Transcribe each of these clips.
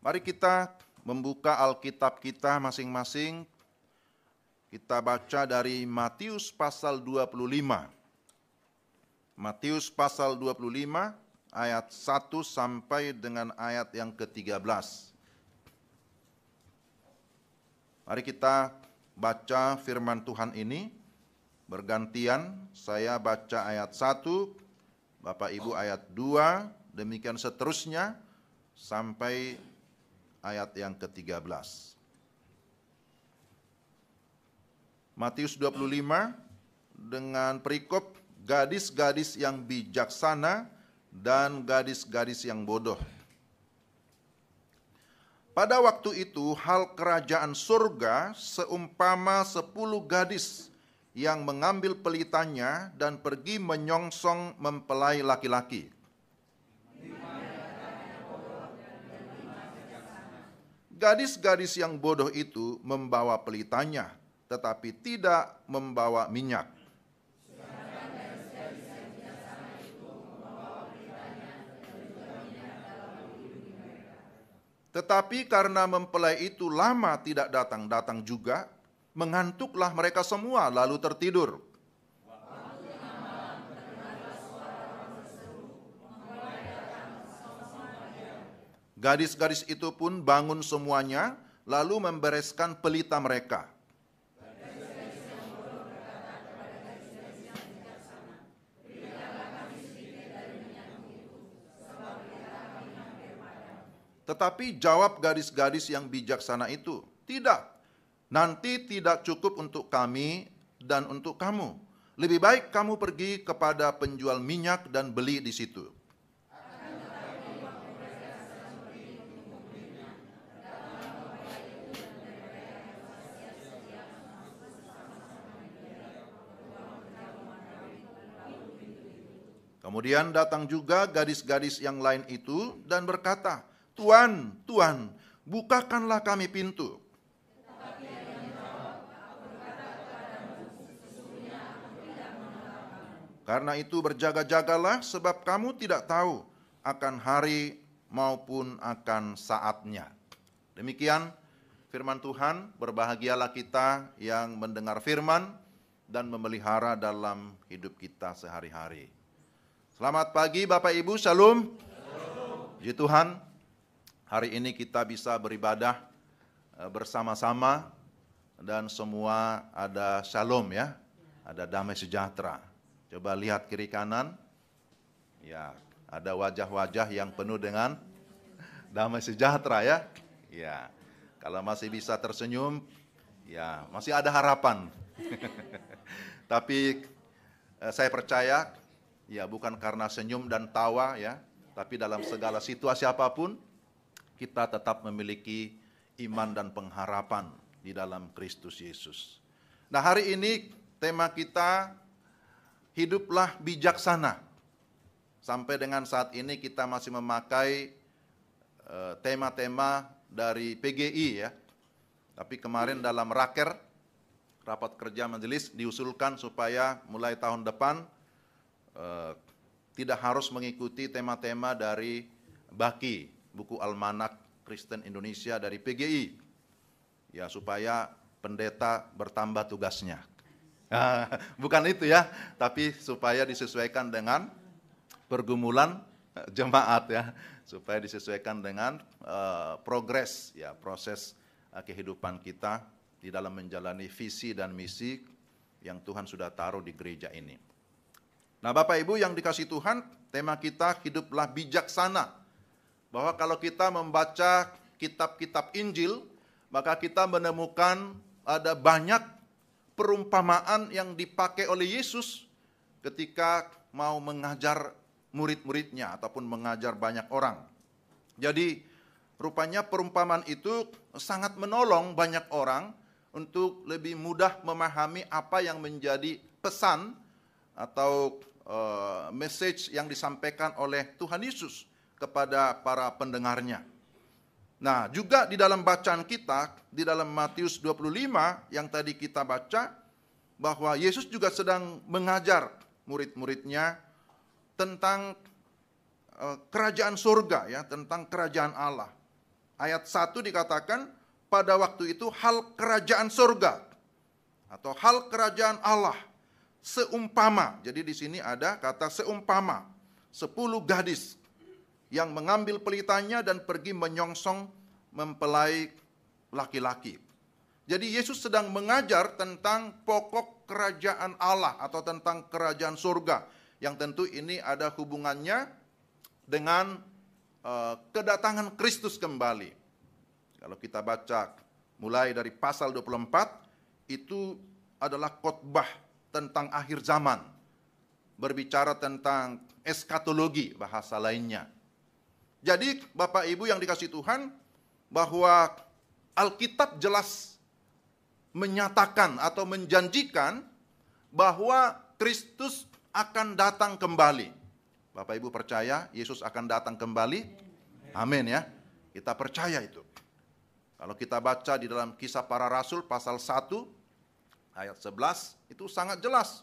Mari kita membuka Alkitab kita masing-masing. Kita baca dari Matius pasal 25. Matius pasal 25 ayat 1 sampai dengan ayat yang ke-13. Mari kita baca firman Tuhan ini bergantian. Saya baca ayat 1, Bapak Ibu ayat 2, demikian seterusnya sampai ayat yang ke-13. Matius 25 dengan perikop gadis-gadis yang bijaksana dan gadis-gadis yang bodoh. Pada waktu itu hal kerajaan surga seumpama 10 gadis yang mengambil pelitanya dan pergi menyongsong mempelai laki-laki. Gadis-gadis yang bodoh itu membawa pelitanya, tetapi tidak membawa minyak. Tetapi karena mempelai itu lama tidak datang juga, mengantuklah mereka semua lalu tertidur. Gadis-gadis itu pun bangun semuanya, lalu membereskan pelita mereka. Tetapi jawab gadis-gadis yang bijaksana itu, "Tidak, nanti tidak cukup untuk kami dan untuk kamu. Lebih baik kamu pergi kepada penjual minyak dan beli di situ." Kemudian datang juga gadis-gadis yang lain itu dan berkata, "Tuan, Tuan, bukakanlah kami pintu." Karena itu berjaga-jagalah, sebab kamu tidak tahu akan hari maupun akan saatnya. Demikian firman Tuhan. Berbahagialah kita yang mendengar firman dan memelihara dalam hidup kita sehari-hari. Selamat pagi Bapak Ibu, Shalom. Puji Tuhan, hari ini kita bisa beribadah bersama-sama dan semua ada shalom ya, ada damai sejahtera. Coba lihat kiri kanan, ya ada wajah-wajah yang penuh dengan damai sejahtera ya. Ya, kalau masih bisa tersenyum, ya masih ada harapan. Tapi saya percaya, ya bukan karena senyum dan tawa ya, tapi dalam segala situasi apapun, kita tetap memiliki iman dan pengharapan di dalam Kristus Yesus. Nah, hari ini tema kita, hiduplah bijaksana. Sampai dengan saat ini kita masih memakai tema-tema dari PGI ya. Tapi kemarin dalam raker, rapat kerja majelis, diusulkan supaya mulai tahun depan tidak harus mengikuti tema-tema dari Baki, buku Almanak Kristen Indonesia dari PGI, ya supaya pendeta bertambah tugasnya. Bukan itu ya, tapi supaya disesuaikan dengan pergumulan jemaat ya, supaya disesuaikan dengan progres ya, proses kehidupan kita di dalam menjalani visi dan misi yang Tuhan sudah taruh di gereja ini. Nah Bapak Ibu yang dikasih Tuhan, tema kita hiduplah bijaksana. Bahwa kalau kita membaca kitab-kitab Injil, maka kita menemukan ada banyak perumpamaan yang dipakai oleh Yesus ketika mau mengajar murid-muridnya ataupun mengajar banyak orang. Jadi rupanya perumpamaan itu sangat menolong banyak orang untuk lebih mudah memahami apa yang menjadi pesan atau message yang disampaikan oleh Tuhan Yesus kepada para pendengarnya. Nah, juga di dalam bacaan kita, di dalam Matius 25 yang tadi kita baca, bahwa Yesus juga sedang mengajar murid-muridnya tentang kerajaan surga ya, tentang kerajaan Allah. ayat 1 dikatakan, pada waktu itu hal kerajaan surga atau hal kerajaan Allah seumpama. Jadi di sini ada kata seumpama. 10 gadis yang mengambil pelitanya dan pergi menyongsong mempelai laki-laki. Jadi Yesus sedang mengajar tentang pokok kerajaan Allah atau tentang kerajaan surga. Yang tentu ini ada hubungannya dengan kedatangan Kristus kembali. Kalau kita baca mulai dari pasal 24, itu adalah khotbah tentang akhir zaman. Berbicara tentang eskatologi, bahasa lainnya. Jadi Bapak Ibu yang dikasihi Tuhan, bahwa Alkitab jelas menyatakan atau menjanjikan bahwa Kristus akan datang kembali. Bapak Ibu percaya Yesus akan datang kembali? Amin ya. Kita percaya itu. Kalau kita baca di dalam Kisah Para Rasul pasal 1 ayat 11, itu sangat jelas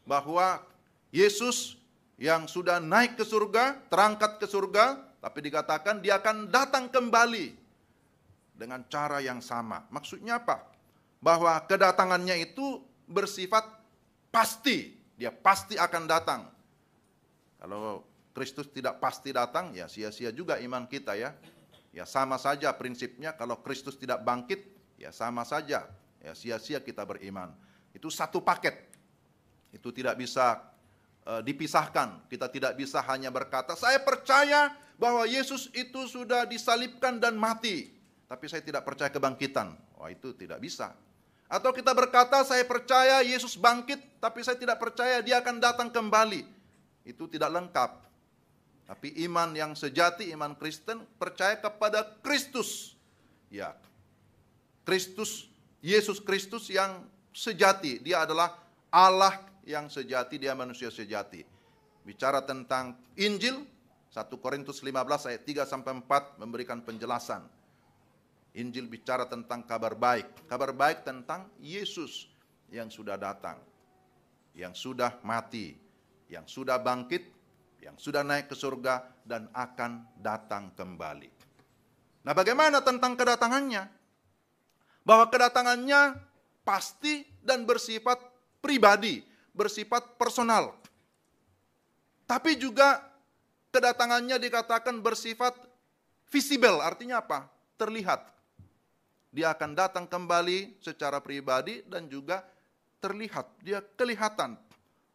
bahwa Yesus yang sudah naik ke surga, terangkat ke surga, tapi dikatakan dia akan datang kembali dengan cara yang sama. Maksudnya apa? Bahwa kedatangannya itu bersifat pasti, dia pasti akan datang. Kalau Kristus tidak pasti datang, ya sia-sia juga iman kita ya. Ya sama saja prinsipnya, kalau Kristus tidak bangkit, ya sama saja, ya sia-sia kita beriman. Itu satu paket, itu tidak bisa dipisahkan. Kita tidak bisa hanya berkata, saya percaya bahwa Yesus itu sudah disalibkan dan mati, tapi saya tidak percaya kebangkitan. Wah, itu tidak bisa. Atau kita berkata, saya percaya Yesus bangkit, tapi saya tidak percaya dia akan datang kembali. Itu tidak lengkap. Tapi iman yang sejati, iman Kristen, percaya kepada Kristus. Ya, Kristus, Yesus Kristus yang sejati. Dia adalah Allah yang sejati, dia manusia sejati. Bicara tentang Injil, 1 Korintus 15 ayat 3-4 memberikan penjelasan. Injil bicara tentang kabar baik. Kabar baik tentang Yesus yang sudah datang, yang sudah mati, yang sudah bangkit, yang sudah naik ke surga dan akan datang kembali. Nah, bagaimana tentang kedatangannya? Bahwa kedatangannya pasti dan bersifat pribadi, bersifat personal. Tapi juga kedatangannya dikatakan bersifat visible, artinya apa? Terlihat. Dia akan datang kembali secara pribadi dan juga terlihat. Dia kelihatan.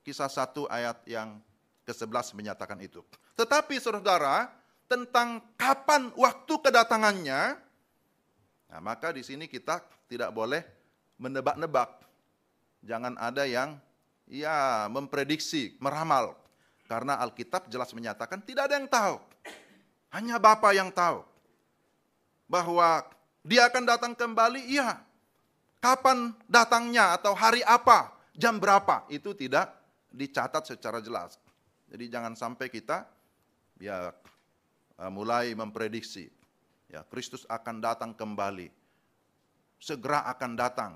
Kisah 1 ayat yang ke-11 menyatakan itu. Tetapi saudara, tentang kapan waktu kedatangannya, nah maka di sini kita tidak boleh menebak-nebak. Jangan ada yang memprediksi, meramal. Karena Alkitab jelas menyatakan tidak ada yang tahu. Hanya Bapa yang tahu. Bahwa dia akan datang kembali, iya. Kapan datangnya atau hari apa, jam berapa, itu tidak dicatat secara jelas. Jadi jangan sampai kita mulai memprediksi. Ya, Kristus akan datang kembali. Segera akan datang.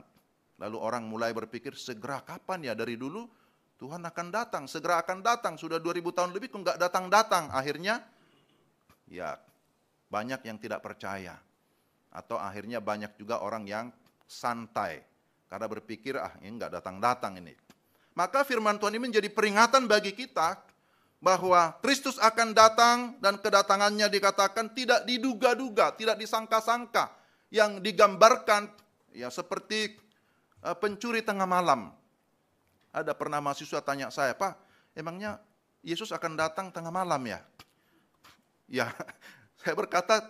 Lalu orang mulai berpikir, segera kapan ya? Dari dulu Tuhan akan datang, segera akan datang. Sudah 2000 tahun lebih kok nggak datang-datang. Akhirnya, ya banyak yang tidak percaya. Atau akhirnya banyak juga orang yang santai. Karena berpikir, ini nggak datang-datang ini. Maka firman Tuhan ini menjadi peringatan bagi kita, bahwa Kristus akan datang dan kedatangannya dikatakan tidak diduga-duga, tidak disangka-sangka. Yang digambarkan ya seperti pencuri tengah malam. Ada pernah mahasiswa tanya saya, Pak, emangnya Yesus akan datang tengah malam ya? Ya, saya berkata,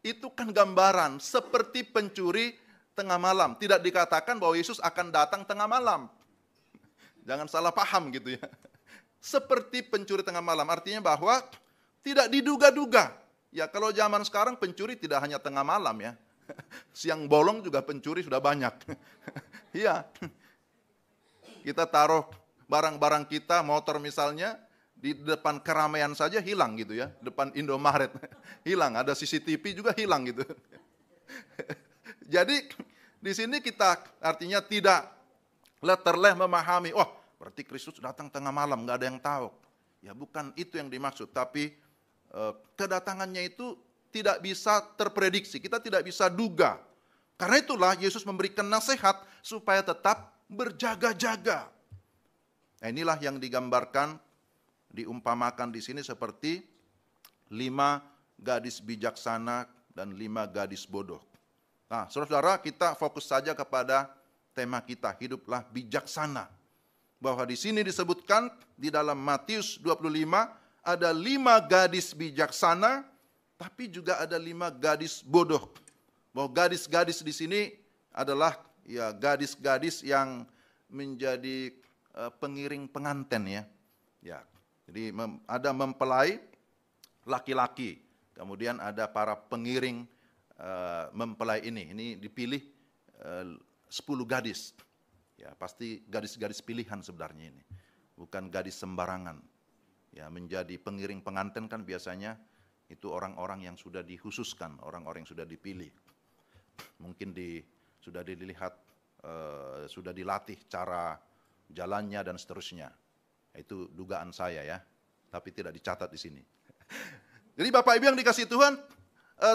itu kan gambaran seperti pencuri tengah malam. Tidak dikatakan bahwa Yesus akan datang tengah malam. Jangan salah paham gitu ya. Seperti pencuri tengah malam, artinya bahwa tidak diduga-duga. Ya kalau zaman sekarang pencuri tidak hanya tengah malam ya. Siang bolong juga pencuri sudah banyak. Iya. Kita taruh barang-barang kita, motor misalnya, di depan keramaian saja hilang gitu ya. Depan Indomaret hilang, ada CCTV juga hilang gitu. Jadi di sini kita artinya tidak letterleh memahami, berarti Kristus datang tengah malam, nggak ada yang tahu. Ya bukan itu yang dimaksud, tapi kedatangannya itu tidak bisa terprediksi, kita tidak bisa duga. Karena itulah Yesus memberikan nasihat supaya tetap berjaga-jaga. Nah, inilah yang digambarkan, diumpamakan di sini seperti 5 gadis bijaksana dan 5 gadis bodoh. Nah, saudara-saudara, kita fokus saja kepada tema kita, hiduplah bijaksana. Bahwa di sini disebutkan di dalam Matius 25 ada 5 gadis bijaksana, tapi juga ada 5 gadis bodoh. Bahwa gadis-gadis di sini adalah ya gadis-gadis yang menjadi pengiring pengantin ya. Ya. Jadi ada mempelai laki-laki, kemudian ada para pengiring mempelai ini. Ini dipilih 10 gadis. Ya, pasti gadis-gadis pilihan sebenarnya ini. Bukan gadis sembarangan. Ya, menjadi pengiring pengantin kan biasanya itu orang-orang yang sudah dikhususkan, orang-orang yang sudah dipilih. Mungkin sudah dilihat, sudah dilatih cara jalannya dan seterusnya. Itu dugaan saya ya, tapi tidak dicatat di sini. Jadi Bapak Ibu yang dikasihi Tuhan,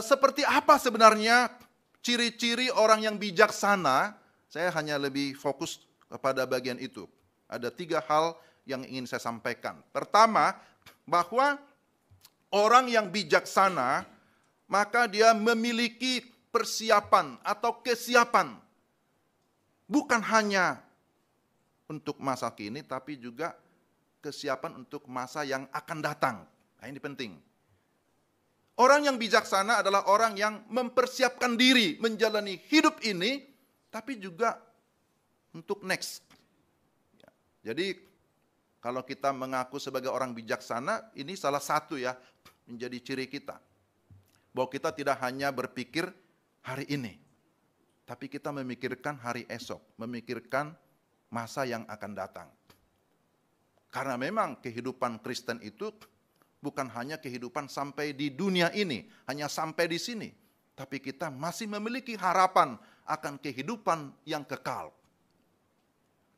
seperti apa sebenarnya ciri-ciri orang yang bijaksana? Saya hanya lebih fokus kepada bagian itu. Ada 3 hal yang ingin saya sampaikan. Pertama, bahwa orang yang bijaksana, maka dia memiliki persiapan atau kesiapan. Bukan hanya untuk masa kini, tapi juga kesiapan untuk masa yang akan datang. Nah, ini penting. Orang yang bijaksana adalah orang yang mempersiapkan diri menjalani hidup ini, tapi juga untuk next. Jadi kalau kita mengaku sebagai orang bijaksana, ini salah satu ya menjadi ciri kita. Bahwa kita tidak hanya berpikir hari ini, tapi kita memikirkan hari esok, memikirkan masa yang akan datang. Karena memang kehidupan Kristen itu bukan hanya kehidupan sampai di dunia ini, hanya sampai di sini, tapi kita masih memiliki harapan akan kehidupan yang kekal.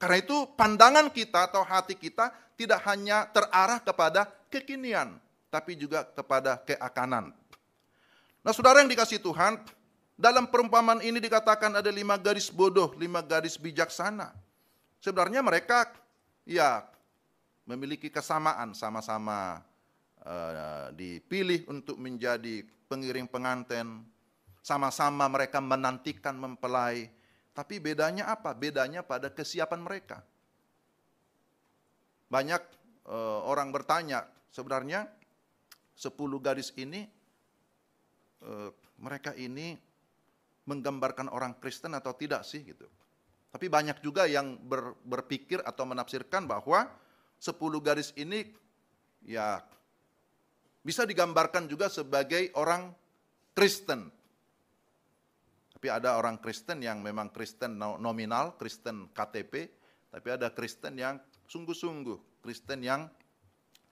Karena itu pandangan kita atau hati kita tidak hanya terarah kepada kekinian, tapi juga kepada keakanan. Nah, saudara yang dikasihi Tuhan, dalam perumpamaan ini dikatakan ada 5 gadis bodoh, 5 gadis bijaksana. Sebenarnya mereka ya memiliki kesamaan, sama-sama dipilih untuk menjadi pengiring pengantin, sama-sama mereka menantikan mempelai. Tapi bedanya apa? Bedanya pada kesiapan mereka. Banyak orang bertanya, sebenarnya 10 gadis ini, mereka ini menggambarkan orang Kristen atau tidak sih gitu. Tapi banyak juga yang berpikir atau menafsirkan bahwa 10 gadis ini ya bisa digambarkan juga sebagai orang Kristen. Tapi ada orang Kristen yang memang Kristen nominal, Kristen KTP, tapi ada Kristen yang sungguh-sungguh, Kristen yang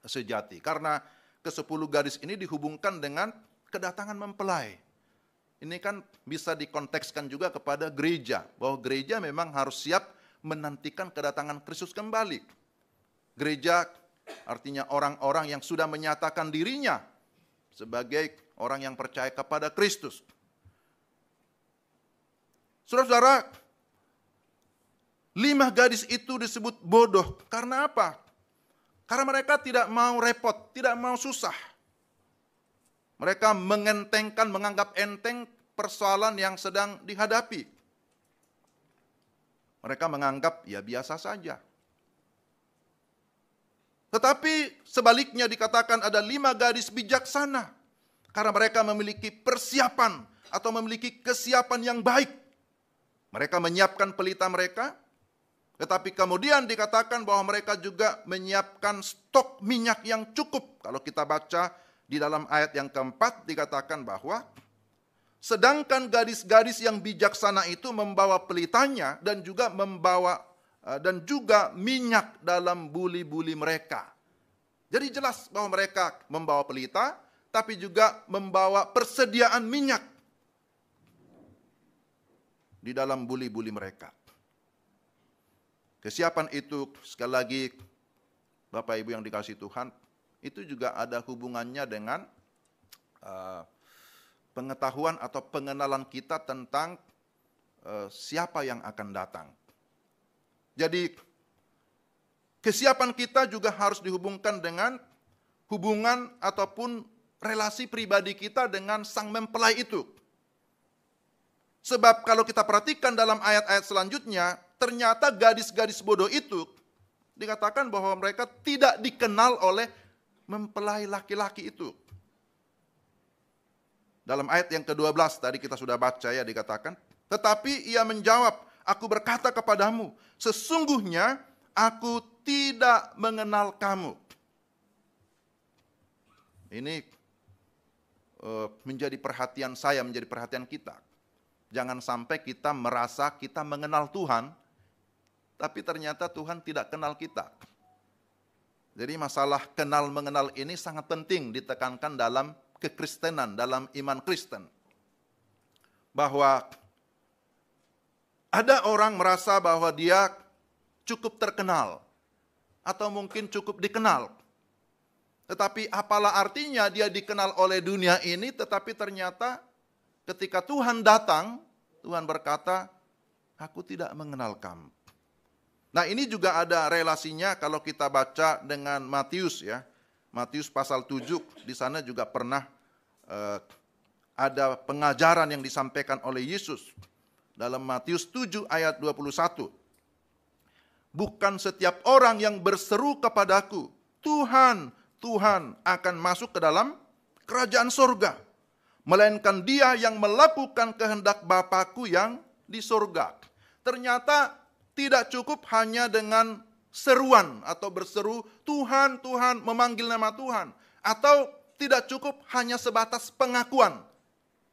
sejati. Karena ke-10 gadis ini dihubungkan dengan kedatangan mempelai. Ini kan bisa dikontekskan juga kepada gereja, bahwa gereja memang harus siap menantikan kedatangan Kristus kembali. Gereja artinya orang-orang yang sudah menyatakan dirinya sebagai orang yang percaya kepada Kristus. Saudara-saudara, 5 gadis itu disebut bodoh. Karena apa? Karena mereka tidak mau repot, tidak mau susah. Mereka mengentengkan, menganggap enteng persoalan yang sedang dihadapi. Mereka menganggap ya biasa saja. Tetapi sebaliknya dikatakan ada 5 gadis bijaksana. Karena mereka memiliki persiapan atau memiliki kesiapan yang baik. Mereka menyiapkan pelita mereka, tetapi kemudian dikatakan bahwa mereka juga menyiapkan stok minyak yang cukup. Kalau kita baca di dalam ayat yang keempat dikatakan bahwa sedangkan gadis-gadis yang bijaksana itu membawa pelitanya dan juga minyak dalam buli-buli mereka. Jadi jelas bahwa mereka membawa pelita, tapi juga membawa persediaan minyak di dalam buli-buli mereka. Kesiapan itu sekali lagi Bapak Ibu yang dikasihi Tuhan, itu juga ada hubungannya dengan pengetahuan atau pengenalan kita tentang siapa yang akan datang. Jadi kesiapan kita juga harus dihubungkan dengan hubungan ataupun relasi pribadi kita dengan sang mempelai itu. Sebab kalau kita perhatikan dalam ayat-ayat selanjutnya, ternyata gadis-gadis bodoh itu dikatakan bahwa mereka tidak dikenal oleh mempelai laki-laki itu. Dalam ayat yang ke-12 tadi kita sudah baca ya, dikatakan, tetapi ia menjawab, aku berkata kepadamu, sesungguhnya aku tidak mengenal kamu. Ini menjadi perhatian saya, menjadi perhatian kita. Jangan sampai kita merasa kita mengenal Tuhan, tapi ternyata Tuhan tidak kenal kita. Jadi masalah kenal mengenal ini sangat penting ditekankan dalam kekristenan, dalam iman Kristen. Bahwa ada orang merasa bahwa dia cukup terkenal, atau mungkin cukup dikenal. Tetapi apalah artinya dia dikenal oleh dunia ini, tetapi ternyata ketika Tuhan datang, Tuhan berkata, aku tidak mengenal kamu. Nah ini juga ada relasinya kalau kita baca dengan Matius ya. Matius pasal 7, di sana juga pernah ada pengajaran yang disampaikan oleh Yesus. Dalam Matius 7 ayat 21. Bukan setiap orang yang berseru kepadaku, Tuhan, Tuhan akan masuk ke dalam kerajaan surga. Melainkan dia yang melakukan kehendak Bapa-Ku yang di surga. Ternyata tidak cukup hanya dengan seruan atau berseru, Tuhan, Tuhan, memanggil nama Tuhan. Atau tidak cukup hanya sebatas pengakuan.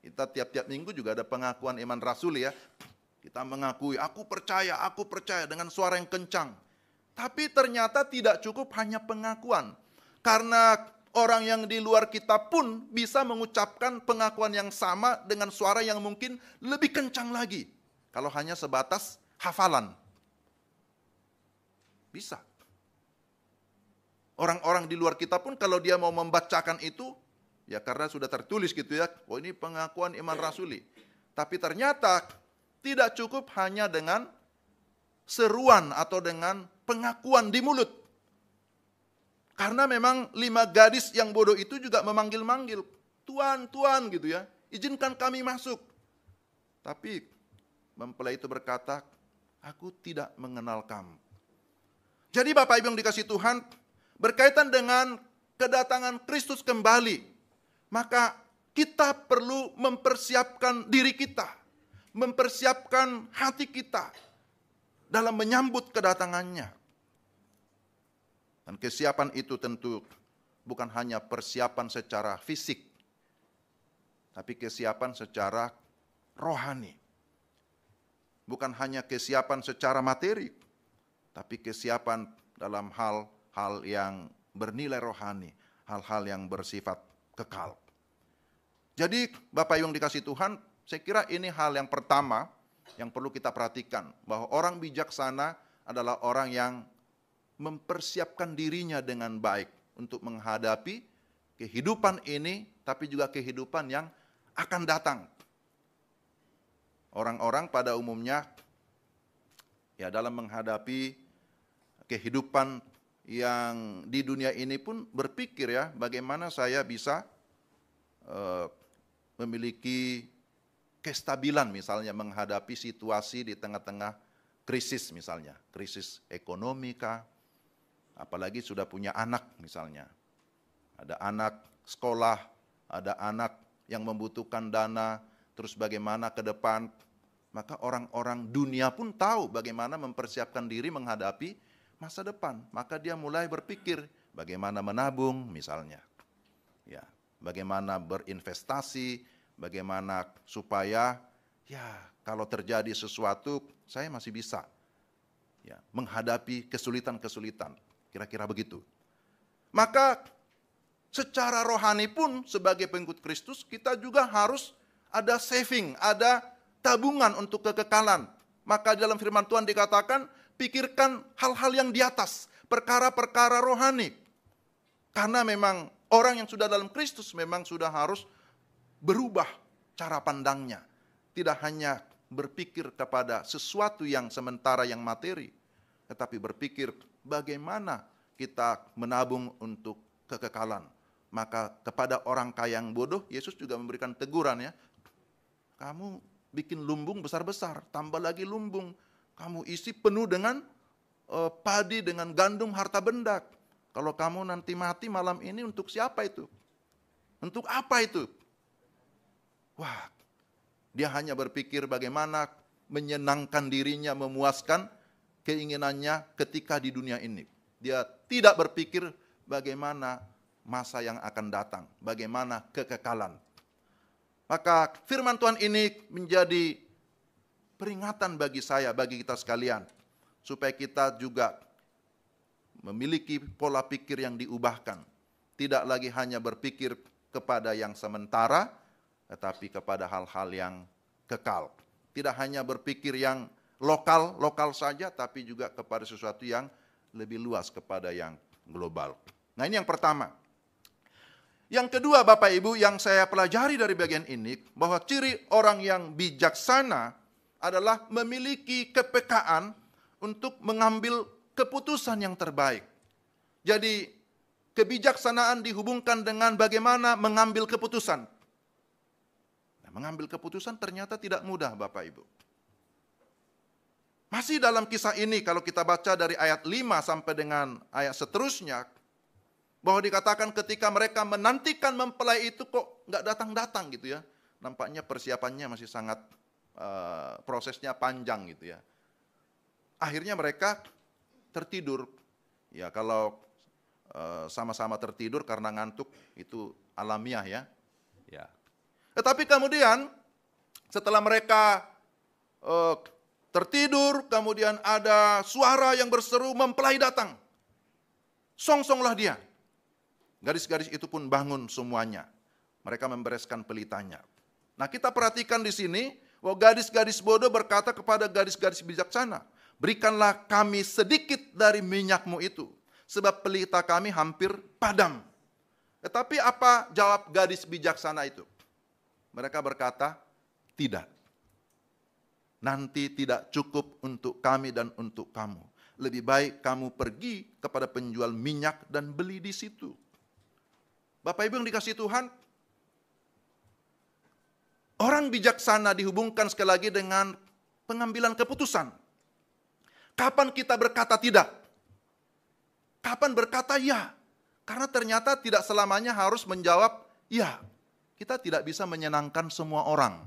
Kita tiap-tiap minggu juga ada pengakuan iman rasuli ya. Kita mengakui, aku percaya dengan suara yang kencang. Tapi ternyata tidak cukup hanya pengakuan. Karena orang yang di luar kita pun bisa mengucapkan pengakuan yang sama dengan suara yang mungkin lebih kencang lagi. Kalau hanya sebatas hafalan. Bisa. Orang-orang di luar kita pun kalau dia mau membacakan itu, ya karena sudah tertulis gitu ya, oh ini pengakuan iman rasuli. Tapi ternyata tidak cukup hanya dengan seruan atau dengan pengakuan di mulut. Karena memang 5 gadis yang bodoh itu juga memanggil-manggil, Tuhan, Tuhan gitu ya, izinkan kami masuk. Tapi mempelai itu berkata, aku tidak mengenal kamu. Jadi Bapak Ibu yang dikasihi Tuhan, berkaitan dengan kedatangan Kristus kembali, maka kita perlu mempersiapkan diri kita, mempersiapkan hati kita dalam menyambut kedatangannya. Dan kesiapan itu tentu bukan hanya persiapan secara fisik, tapi kesiapan secara rohani. Bukan hanya kesiapan secara materi, tapi kesiapan dalam hal-hal yang bernilai rohani, hal-hal yang bersifat kekal. Jadi Bapak Ibu yang dikasihi Tuhan, saya kira ini hal yang pertama yang perlu kita perhatikan, bahwa orang bijaksana adalah orang yang mempersiapkan dirinya dengan baik untuk menghadapi kehidupan ini, tapi juga kehidupan yang akan datang. Orang-orang pada umumnya ya dalam menghadapi kehidupan yang di dunia ini pun berpikir ya, bagaimana saya bisa memiliki kestabilan misalnya menghadapi situasi di tengah-tengah krisis misalnya, krisis ekonomi kah, apalagi sudah punya anak misalnya. Ada anak sekolah, ada anak yang membutuhkan dana, terus bagaimana ke depan. Maka orang-orang dunia pun tahu bagaimana mempersiapkan diri menghadapi masa depan. Maka dia mulai berpikir bagaimana menabung misalnya. Ya, bagaimana berinvestasi, bagaimana supaya ya kalau terjadi sesuatu saya masih bisa ya menghadapi kesulitan-kesulitan. Kira-kira begitu. Maka secara rohani pun sebagai pengikut Kristus kita juga harus ada saving, ada tabungan untuk kekekalan. Maka dalam firman Tuhan dikatakan, pikirkan hal-hal yang di atas, perkara-perkara rohani. Karena memang orang yang sudah dalam Kristus memang sudah harus berubah cara pandangnya. Tidak hanya berpikir kepada sesuatu yang sementara, yang materi, tetapi berpikir bagaimana kita menabung untuk kekekalan. Maka kepada orang kaya yang bodoh, Yesus juga memberikan teguran ya. Kamu bikin lumbung besar-besar, tambah lagi lumbung. Kamu isi penuh dengan padi, dengan gandum, harta benda. Kalau kamu nanti mati malam ini, untuk siapa itu? Untuk apa itu? Wah, dia hanya berpikir bagaimana menyenangkan dirinya, memuaskan keinginannya ketika di dunia ini. Dia tidak berpikir bagaimana masa yang akan datang, bagaimana kekekalan. Maka firman Tuhan ini menjadi peringatan bagi saya, bagi kita sekalian, supaya kita juga memiliki pola pikir yang diubahkan. Tidak lagi hanya berpikir kepada yang sementara, tetapi kepada hal-hal yang kekal. Tidak hanya berpikir yang lokal saja, tapi juga kepada sesuatu yang lebih luas, kepada yang global. Nah, ini yang pertama. Yang kedua, Bapak Ibu, yang saya pelajari dari bagian ini, bahwa ciri orang yang bijaksana adalah memiliki kepekaan untuk mengambil keputusan yang terbaik. Jadi, kebijaksanaan dihubungkan dengan bagaimana mengambil keputusan. Nah, mengambil keputusan ternyata tidak mudah, Bapak Ibu. Masih dalam kisah ini, kalau kita baca dari ayat 5 sampai dengan ayat seterusnya, bahwa dikatakan ketika mereka menantikan mempelai itu kok nggak datang-datang gitu ya. Nampaknya persiapannya masih sangat, prosesnya panjang gitu ya. Akhirnya mereka tertidur. Ya kalau sama-sama tertidur karena ngantuk itu alamiah ya. Ya. Tetapi kemudian setelah mereka tertidur, kemudian ada suara yang berseru, mempelai datang. Songsonglah dia. Gadis-gadis itu pun bangun semuanya. Mereka membereskan pelitanya. Nah, kita perhatikan di sini bahwa gadis-gadis bodoh berkata kepada gadis-gadis bijaksana, berikanlah kami sedikit dari minyakmu itu, sebab pelita kami hampir padam. Tetapi apa jawab gadis bijaksana itu? Mereka berkata, tidak. Nanti tidak cukup untuk kami dan untuk kamu. Lebih baik kamu pergi kepada penjual minyak dan beli di situ. Bapak Ibu yang dikasihi Tuhan, orang bijaksana dihubungkan sekali lagi dengan pengambilan keputusan. Kapan kita berkata tidak? Kapan berkata ya? Karena ternyata tidak selamanya harus menjawab ya. Kita tidak bisa menyenangkan semua orang.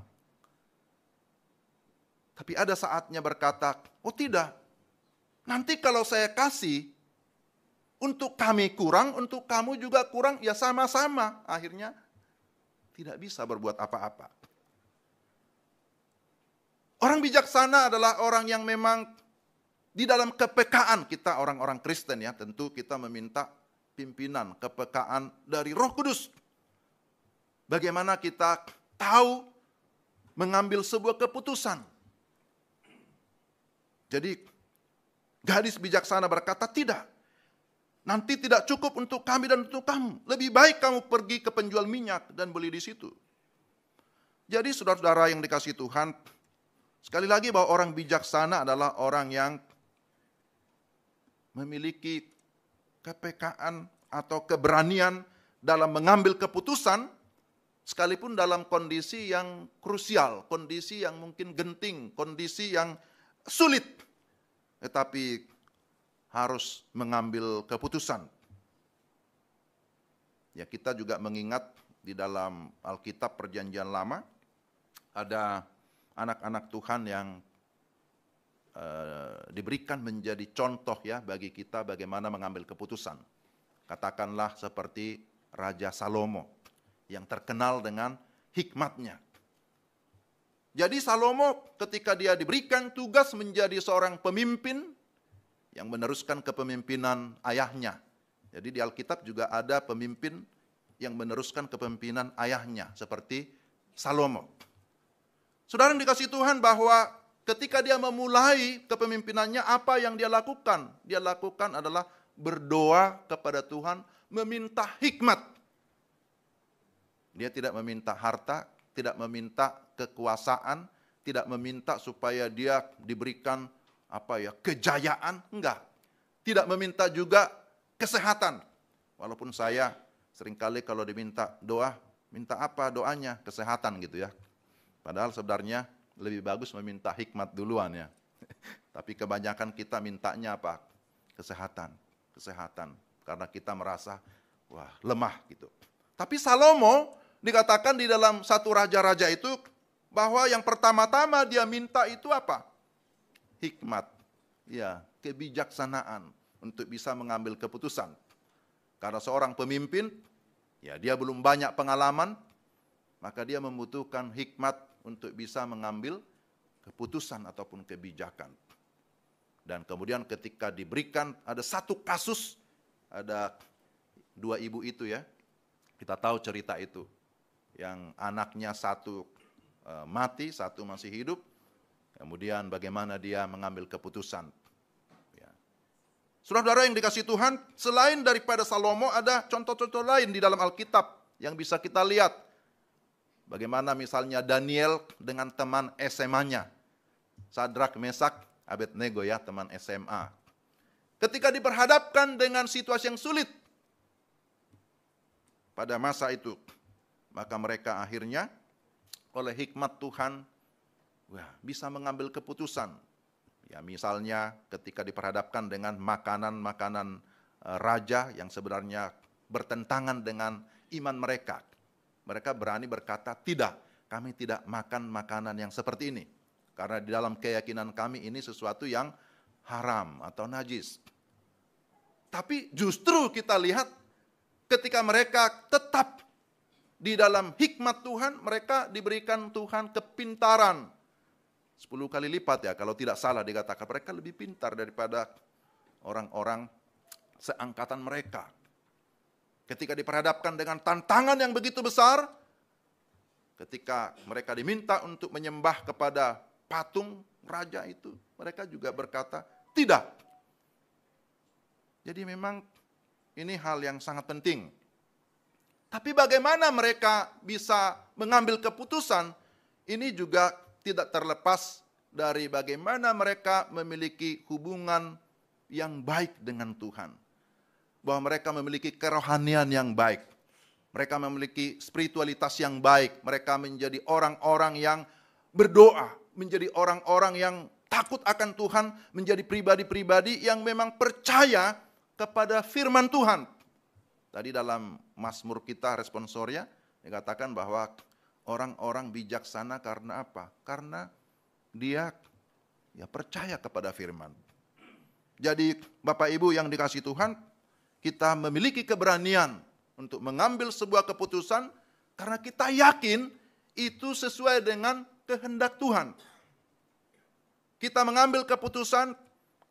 Tapi ada saatnya berkata, oh tidak. Nanti kalau saya kasih, untuk kami kurang, untuk kamu juga kurang, ya sama-sama. Akhirnya tidak bisa berbuat apa-apa. Orang bijaksana adalah orang yang memang di dalam kepekaan. Kita orang-orang Kristen ya, tentu kita meminta pimpinan, kepekaan dari Roh Kudus. Bagaimana kita tahu mengambil sebuah keputusan. Jadi gadis bijaksana berkata, tidak. Nanti tidak cukup untuk kami dan untuk kamu. Lebih baik kamu pergi ke penjual minyak dan beli di situ. Jadi saudara-saudara yang dikasihi Tuhan, sekali lagi bahwa orang bijaksana adalah orang yang memiliki kepekaan atau keberanian dalam mengambil keputusan, sekalipun dalam kondisi yang krusial, kondisi yang mungkin genting, kondisi yang sulit. Tetapi harus mengambil keputusan. Ya, kita juga mengingat di dalam Alkitab Perjanjian Lama ada anak-anak Tuhan yang diberikan menjadi contoh ya bagi kita bagaimana mengambil keputusan. Katakanlah seperti Raja Salomo yang terkenal dengan hikmatnya. Jadi Salomo ketika dia diberikan tugas menjadi seorang pemimpin yang meneruskan kepemimpinan ayahnya. Jadi di Alkitab juga ada pemimpin yang meneruskan kepemimpinan ayahnya, seperti Salomo. Saudara yang dikasihi Tuhan, bahwa ketika dia memulai kepemimpinannya, apa yang dia lakukan? Dia lakukan adalah berdoa kepada Tuhan, meminta hikmat. Dia tidak meminta harta, tidak meminta kekuasaan, tidak meminta supaya dia diberikan kejayaan, enggak. Tidak meminta juga kesehatan. Walaupun saya seringkali kalau diminta doa, minta apa doanya? Kesehatan gitu ya. Padahal sebenarnya lebih bagus meminta hikmat duluan ya. Tapi kebanyakan kita mintanya apa? Kesehatan, kesehatan. Karena kita merasa lemah gitu. Tapi Salomo dikatakan di dalam satu raja-raja itu bahwa yang pertama-tama dia minta itu apa? Hikmat. Ya, kebijaksanaan untuk bisa mengambil keputusan. Karena seorang pemimpin, ya dia belum banyak pengalaman, maka dia membutuhkan hikmat untuk bisa mengambil keputusan ataupun kebijakan. Dan kemudian ketika diberikan ada satu kasus, ada dua ibu itu ya, kita tahu cerita itu. Yang anaknya satu mati, satu masih hidup, kemudian bagaimana dia mengambil keputusan. Ya. Saudara-saudara yang dikasihi Tuhan, selain daripada Salomo ada contoh-contoh lain di dalam Alkitab yang bisa kita lihat. Bagaimana misalnya Daniel dengan teman SMA-nya, Sadrak, Mesak, Abednego ya, teman SMA. Ketika diperhadapkan dengan situasi yang sulit pada masa itu, maka mereka akhirnya oleh hikmat Tuhan bisa mengambil keputusan. Ya, misalnya ketika diperhadapkan dengan makanan-makanan raja yang sebenarnya bertentangan dengan iman mereka. Mereka berani berkata, tidak, kami tidak makan makanan yang seperti ini. Karena di dalam keyakinan kami ini sesuatu yang haram atau najis. Tapi justru kita lihat ketika mereka tetap di dalam hikmat Tuhan, mereka diberikan Tuhan kepintaran. 10 kali lipat ya, kalau tidak salah dikatakan mereka lebih pintar daripada orang-orang seangkatan mereka. Ketika diperhadapkan dengan tantangan yang begitu besar, ketika mereka diminta untuk menyembah kepada patung raja itu, mereka juga berkata, tidak. Jadi memang ini hal yang sangat penting. Tapi bagaimana mereka bisa mengambil keputusan, ini juga tidak terlepas dari bagaimana mereka memiliki hubungan yang baik dengan Tuhan. Bahwa mereka memiliki kerohanian yang baik. Mereka memiliki spiritualitas yang baik. Mereka menjadi orang-orang yang berdoa, menjadi orang-orang yang takut akan Tuhan, menjadi pribadi-pribadi yang memang percaya kepada firman Tuhan. Tadi dalam Mazmur kita responsoria dikatakan bahwa orang-orang bijaksana karena apa? Karena dia percaya kepada firman. Jadi Bapak Ibu yang dikasihi Tuhan, kita memiliki keberanian untuk mengambil sebuah keputusan karena kita yakin itu sesuai dengan kehendak Tuhan. Kita mengambil keputusan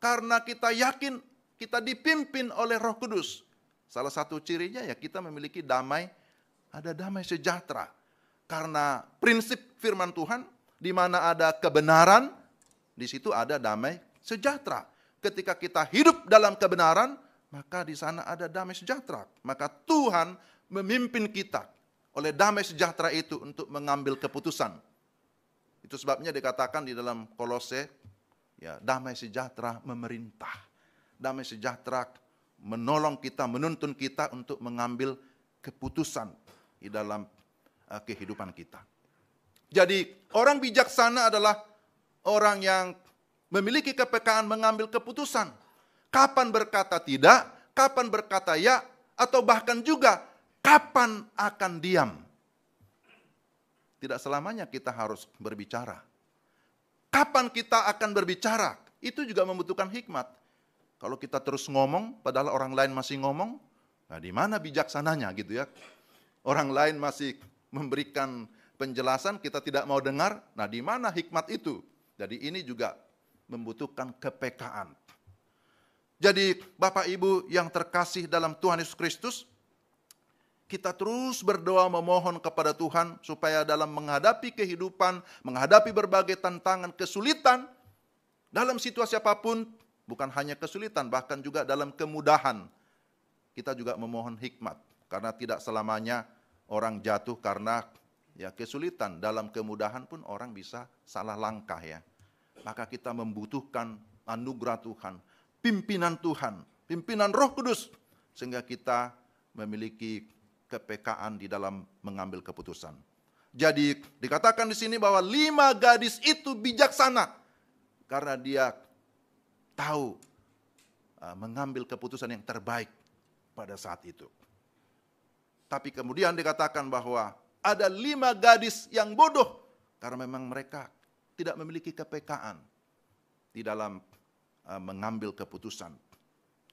karena kita yakin kita dipimpin oleh Roh Kudus. Salah satu cirinya ya kita memiliki damai, ada damai sejahtera. Karena prinsip firman Tuhan, di mana ada kebenaran, di situ ada damai sejahtera. Ketika kita hidup dalam kebenaran, maka di sana ada damai sejahtera. Maka Tuhan memimpin kita oleh damai sejahtera itu untuk mengambil keputusan. Itu sebabnya dikatakan di dalam Kolose, ya, damai sejahtera memerintah. Damai sejahtera menolong kita, menuntun kita untuk mengambil keputusan di dalam kehidupan kita. Jadi orang bijaksana adalah orang yang memiliki kepekaan mengambil keputusan. Kapan berkata tidak, kapan berkata ya, atau bahkan juga kapan akan diam. Tidak selamanya kita harus berbicara. Kapan kita akan berbicara, itu juga membutuhkan hikmat. Kalau kita terus ngomong, padahal orang lain masih ngomong, nah di mana bijaksananya gitu ya. Orang lain masih memberikan penjelasan, kita tidak mau dengar, nah di mana hikmat itu? Jadi ini juga membutuhkan kepekaan. Jadi Bapak Ibu yang terkasih dalam Tuhan Yesus Kristus, kita terus berdoa memohon kepada Tuhan supaya dalam menghadapi kehidupan, menghadapi berbagai tantangan, kesulitan, dalam situasi apapun, bukan hanya kesulitan, bahkan juga dalam kemudahan, kita juga memohon hikmat. Karena tidak selamanya orang jatuh karena ya kesulitan, dalam kemudahan pun orang bisa salah langkah ya. Maka kita membutuhkan anugerah Tuhan, pimpinan Tuhan, pimpinan Roh Kudus, sehingga kita memiliki kepekaan di dalam mengambil keputusan. Jadi dikatakan di sini bahwa 5 gadis itu bijaksana karena dia tahu mengambil keputusan yang terbaik pada saat itu. Tapi kemudian dikatakan bahwa ada 5 gadis yang bodoh karena memang mereka tidak memiliki kepekaan di dalam mengambil keputusan.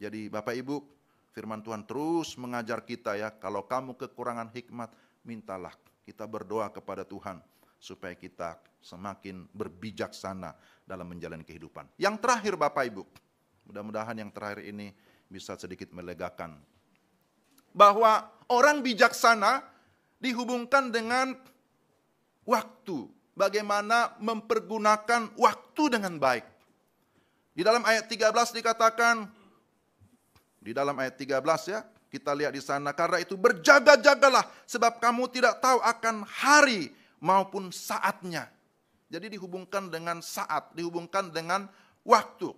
Jadi Bapak Ibu, firman Tuhan terus mengajar kita ya, kalau kamu kekurangan hikmat, mintalah. Kita berdoa kepada Tuhan supaya kita semakin berbijaksana dalam menjalani kehidupan. Yang terakhir Bapak Ibu, mudah-mudahan yang terakhir ini bisa sedikit melegakan. Bahwa orang bijaksana dihubungkan dengan waktu. Bagaimana mempergunakan waktu dengan baik. Di dalam ayat 13 dikatakan, di dalam ayat 13 ya, kita lihat di sana, karena itu berjaga-jagalah sebab kamu tidak tahu akan hari maupun saatnya. Jadi dihubungkan dengan saat, dihubungkan dengan waktu.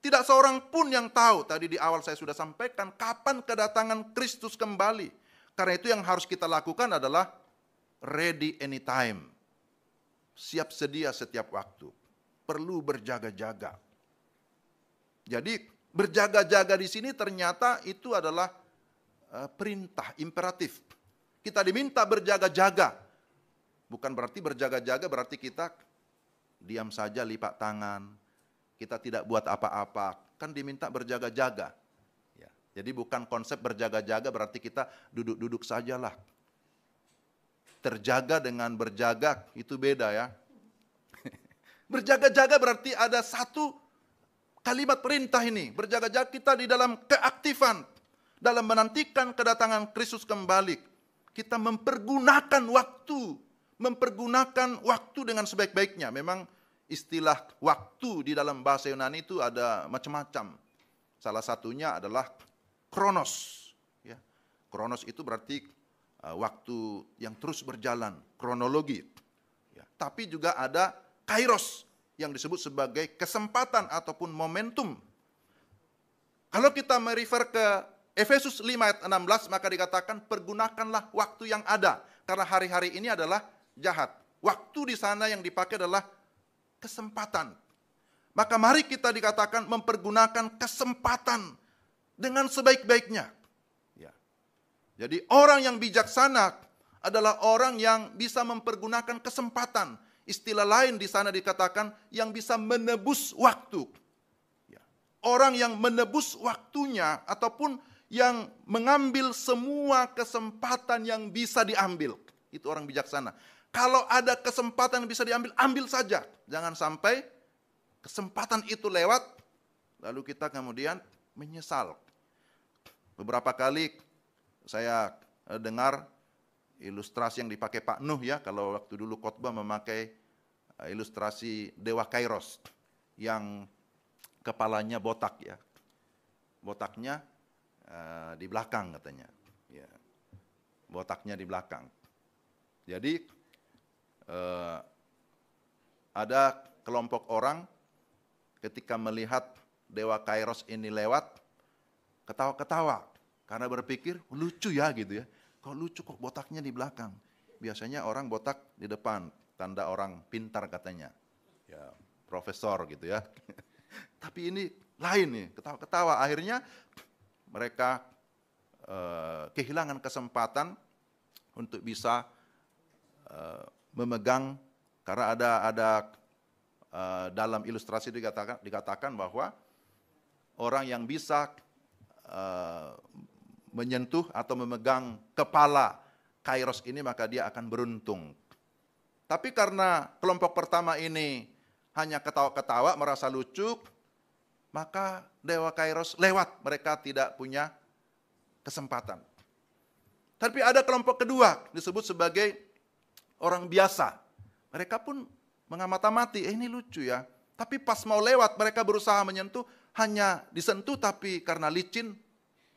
Tidak seorang pun yang tahu, tadi di awal saya sudah sampaikan, kapan kedatangan Kristus kembali. Karena itu yang harus kita lakukan adalah ready anytime. Siap sedia setiap waktu. Perlu berjaga-jaga. Jadi berjaga-jaga di sini ternyata itu adalah perintah, imperatif. Kita diminta berjaga-jaga. Bukan berarti berjaga-jaga berarti kita diam saja lipat tangan. Kita tidak buat apa-apa. Kan diminta berjaga-jaga. Ya. Jadi bukan konsep berjaga-jaga berarti kita duduk-duduk sajalah. Terjaga dengan berjaga itu beda ya. Berjaga-jaga berarti ada satu kalimat perintah ini. Berjaga-jaga kita di dalam keaktifan. Dalam menantikan kedatangan Kristus kembali. Kita mempergunakan waktu. Mempergunakan waktu dengan sebaik-baiknya. Memang istilah waktu di dalam bahasa Yunani itu ada macam-macam. Salah satunya adalah kronos. Ya. Kronos itu berarti waktu yang terus berjalan. Kronologi. Ya. Tapi juga ada kairos yang disebut sebagai kesempatan ataupun momentum. Kalau kita merefer ke Efesus 5 ayat 16, maka dikatakan pergunakanlah waktu yang ada. Karena hari-hari ini adalah jahat. Waktu di sana yang dipakai adalah kesempatan. Maka mari kita dikatakan mempergunakan kesempatan dengan sebaik-baiknya. Ya. Jadi orang yang bijaksana adalah orang yang bisa mempergunakan kesempatan. Istilah lain di sana dikatakan yang bisa menebus waktu. Orang yang menebus waktunya ataupun yang mengambil semua kesempatan yang bisa diambil. Itu orang bijaksana. Kalau ada kesempatan yang bisa diambil, ambil saja. Jangan sampai kesempatan itu lewat, lalu kita kemudian menyesal. Beberapa kali saya dengar ilustrasi yang dipakai Pak Nuh ya, kalau waktu dulu khotbah memakai ilustrasi Dewa Kairos yang kepalanya botak ya. Botaknya di belakang katanya. Ya. Botaknya di belakang. Jadi ada kelompok orang ketika melihat Dewa Kairos ini lewat, ketawa-ketawa. Karena berpikir, lucu ya gitu ya. Kok lucu kok botaknya di belakang. Biasanya orang botak di depan, tanda orang pintar katanya. Ya, profesor gitu ya. Tapi ini lain nih, ketawa-ketawa. Akhirnya mereka kehilangan kesempatan untuk bisa memegang, karena ada dalam ilustrasi dikatakan bahwa orang yang bisa menyentuh atau memegang kepala Kairos ini maka dia akan beruntung. Tapi karena kelompok pertama ini hanya ketawa-ketawa, merasa lucu, maka Dewa Kairos lewat, mereka tidak punya kesempatan. Tapi ada kelompok kedua disebut sebagai orang biasa. Mereka pun mengamati, ini lucu ya. Tapi pas mau lewat mereka berusaha menyentuh, hanya disentuh tapi karena licin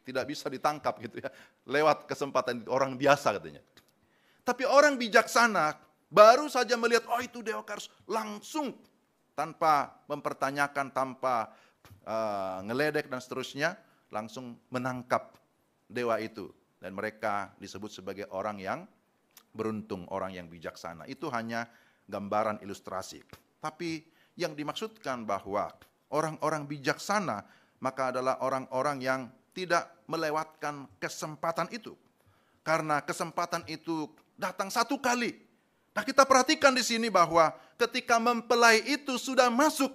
tidak bisa ditangkap gitu ya. Lewat kesempatan orang biasa katanya. Tapi orang bijaksana baru saja melihat, oh itu dewa Kars, langsung tanpa mempertanyakan, tanpa ngeledek dan seterusnya, langsung menangkap dewa itu. Dan mereka disebut sebagai orang yang beruntung, orang yang bijaksana. Itu hanya gambaran ilustrasi. Tapi yang dimaksudkan bahwa orang-orang bijaksana maka adalah orang-orang yang tidak melewatkan kesempatan itu. Karena kesempatan itu datang satu kali. Nah, kita perhatikan di sini bahwa ketika mempelai itu sudah masuk,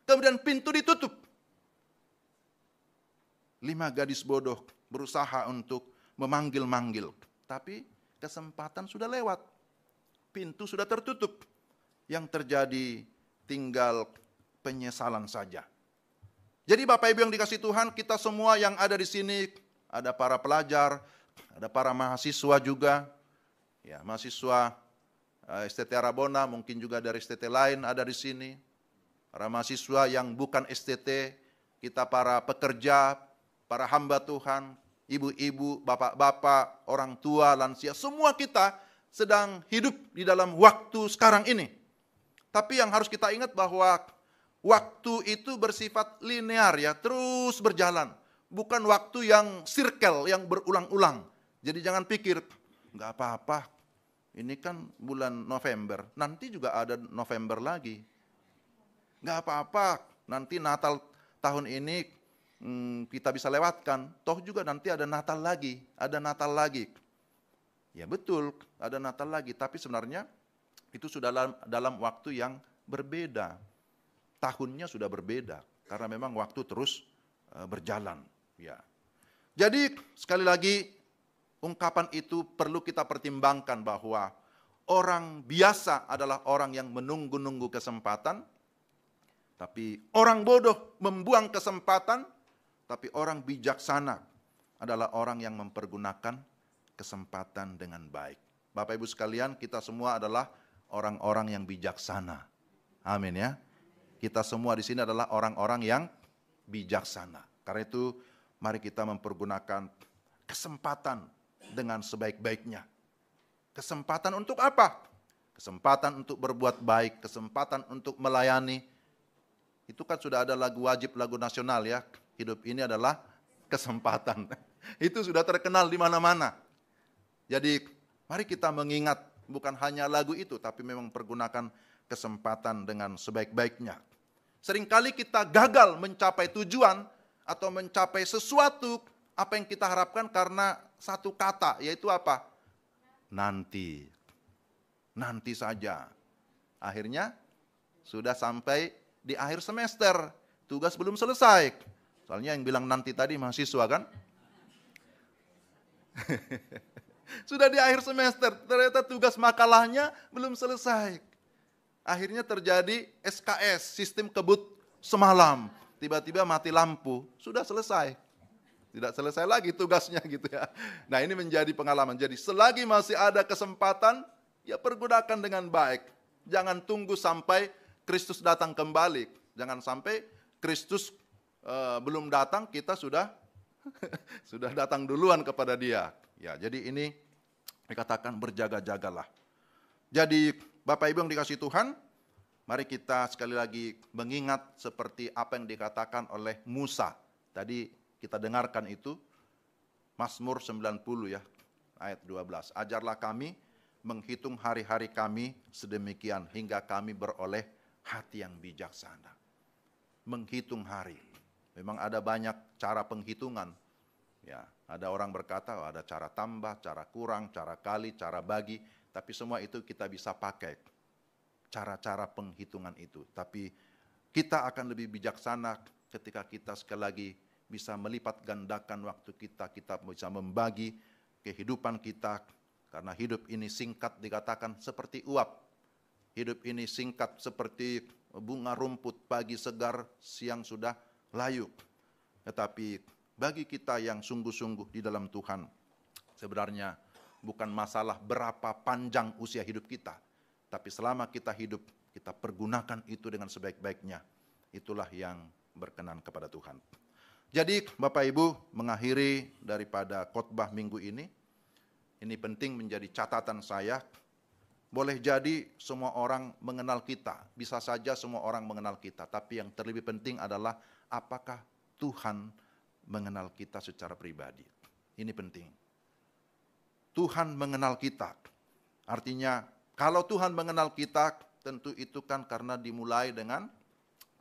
kemudian pintu ditutup. 5 gadis bodoh berusaha untuk memanggil-manggil, tapi kesempatan sudah lewat. Pintu sudah tertutup. Yang terjadi tinggal penyesalan saja. Jadi Bapak Ibu yang dikasihi Tuhan, kita semua yang ada di sini, ada para pelajar, ada para mahasiswa juga, ya mahasiswa STT Arabona, mungkin juga dari STT lain ada di sini, para mahasiswa yang bukan STT, kita para pekerja, para hamba Tuhan, ibu-ibu, bapak-bapak, orang tua, lansia, semua kita sedang hidup di dalam waktu sekarang ini. Tapi yang harus kita ingat bahwa waktu itu bersifat linear ya, terus berjalan. Bukan waktu yang circle, yang berulang-ulang. Jadi jangan pikir, nggak apa-apa, ini kan bulan November, nanti juga ada November lagi. Nggak apa-apa, nanti Natal tahun ini kita bisa lewatkan, toh juga nanti ada Natal lagi, ada Natal lagi. Ya betul, ada Natal lagi, tapi sebenarnya itu sudah dalam waktu yang berbeda. Tahunnya sudah berbeda, karena memang waktu terus berjalan. Ya. Jadi sekali lagi, ungkapan itu perlu kita pertimbangkan bahwa orang biasa adalah orang yang menunggu-nunggu kesempatan, tapi orang bodoh membuang kesempatan, tapi orang bijaksana adalah orang yang mempergunakan kesempatan dengan baik. Bapak Ibu sekalian, kita semua adalah orang-orang yang bijaksana. Amin ya. Kita semua di sini adalah orang-orang yang bijaksana. Karena itu mari kita mempergunakan kesempatan dengan sebaik-baiknya. Kesempatan untuk apa? Kesempatan untuk berbuat baik, kesempatan untuk melayani. Itu kan sudah ada lagu wajib, lagu nasional ya. Hidup ini adalah kesempatan. Itu sudah terkenal di mana-mana. Jadi mari kita mengingat bukan hanya lagu itu, tapi memang pergunakan kesempatan dengan sebaik-baiknya. Seringkali kita gagal mencapai tujuan atau mencapai sesuatu apa yang kita harapkan karena satu kata, yaitu apa? Nanti. Nanti saja. Akhirnya sudah sampai di akhir semester, tugas belum selesai. Soalnya yang bilang nanti tadi mahasiswa kan? Sudah di akhir semester, ternyata tugas makalahnya belum selesai. Akhirnya terjadi SKS, sistem kebut semalam. Tiba-tiba mati lampu, sudah selesai. Tidak selesai lagi tugasnya gitu ya. Nah ini menjadi pengalaman. Jadi selagi masih ada kesempatan, ya pergunakan dengan baik. Jangan tunggu sampai Kristus datang kembali. Jangan sampai Kristus belum datang, kita sudah datang duluan kepada Dia. Ya, jadi ini dikatakan berjaga-jagalah. Jadi Bapak Ibu yang dikasihi Tuhan, mari kita sekali lagi mengingat seperti apa yang dikatakan oleh Musa. Tadi kita dengarkan itu, Mazmur 90 ya, ayat 12. Ajarlah kami menghitung hari-hari kami sedemikian hingga kami beroleh hati yang bijaksana. Menghitung hari. Memang ada banyak cara penghitungan. Ya, ada orang berkata oh, ada cara tambah, cara kurang, cara kali, cara bagi, tapi semua itu kita bisa pakai cara-cara penghitungan itu. Tapi kita akan lebih bijaksana ketika kita sekali lagi bisa melipat gandakan waktu kita bisa membagi kehidupan kita, karena hidup ini singkat dikatakan seperti uap. Hidup ini singkat seperti bunga rumput, pagi segar, siang sudah layu. Tetapi bagi kita yang sungguh-sungguh di dalam Tuhan, sebenarnya bukan masalah berapa panjang usia hidup kita, tapi selama kita hidup, kita pergunakan itu dengan sebaik-baiknya. Itulah yang berkenan kepada Tuhan. Jadi Bapak Ibu mengakhiri daripada khotbah minggu ini, ini penting menjadi catatan saya. Boleh jadi semua orang mengenal kita, bisa saja semua orang mengenal kita, tapi yang terlebih penting adalah apakah Tuhan mengenal kita secara pribadi. Ini penting. Tuhan mengenal kita. Artinya kalau Tuhan mengenal kita, tentu itu kan karena dimulai dengan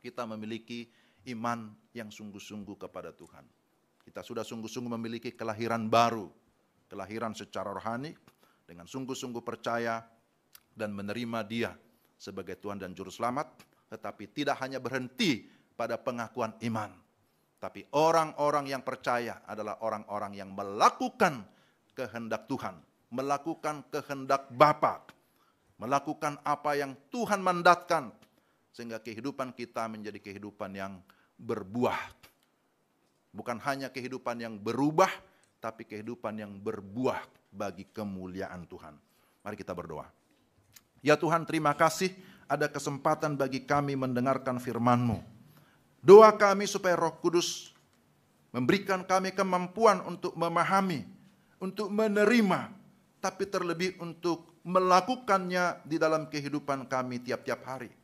kita memiliki iman yang sungguh-sungguh kepada Tuhan. Kita sudah sungguh-sungguh memiliki kelahiran baru, kelahiran secara rohani, dengan sungguh-sungguh percaya dan menerima Dia sebagai Tuhan dan Juru Selamat, tetapi tidak hanya berhenti pada pengakuan iman, tapi orang-orang yang percaya adalah orang-orang yang melakukan kehendak Tuhan, melakukan kehendak Bapa, melakukan apa yang Tuhan mandatkan, sehingga kehidupan kita menjadi kehidupan yang berbuah. Bukan hanya kehidupan yang berubah, tapi kehidupan yang berbuah bagi kemuliaan Tuhan. Mari kita berdoa. Ya Tuhan, terima kasih ada kesempatan bagi kami mendengarkan firman-Mu. Doa kami supaya Roh Kudus memberikan kami kemampuan untuk memahami, untuk menerima, tapi terlebih untuk melakukannya di dalam kehidupan kami tiap-tiap hari.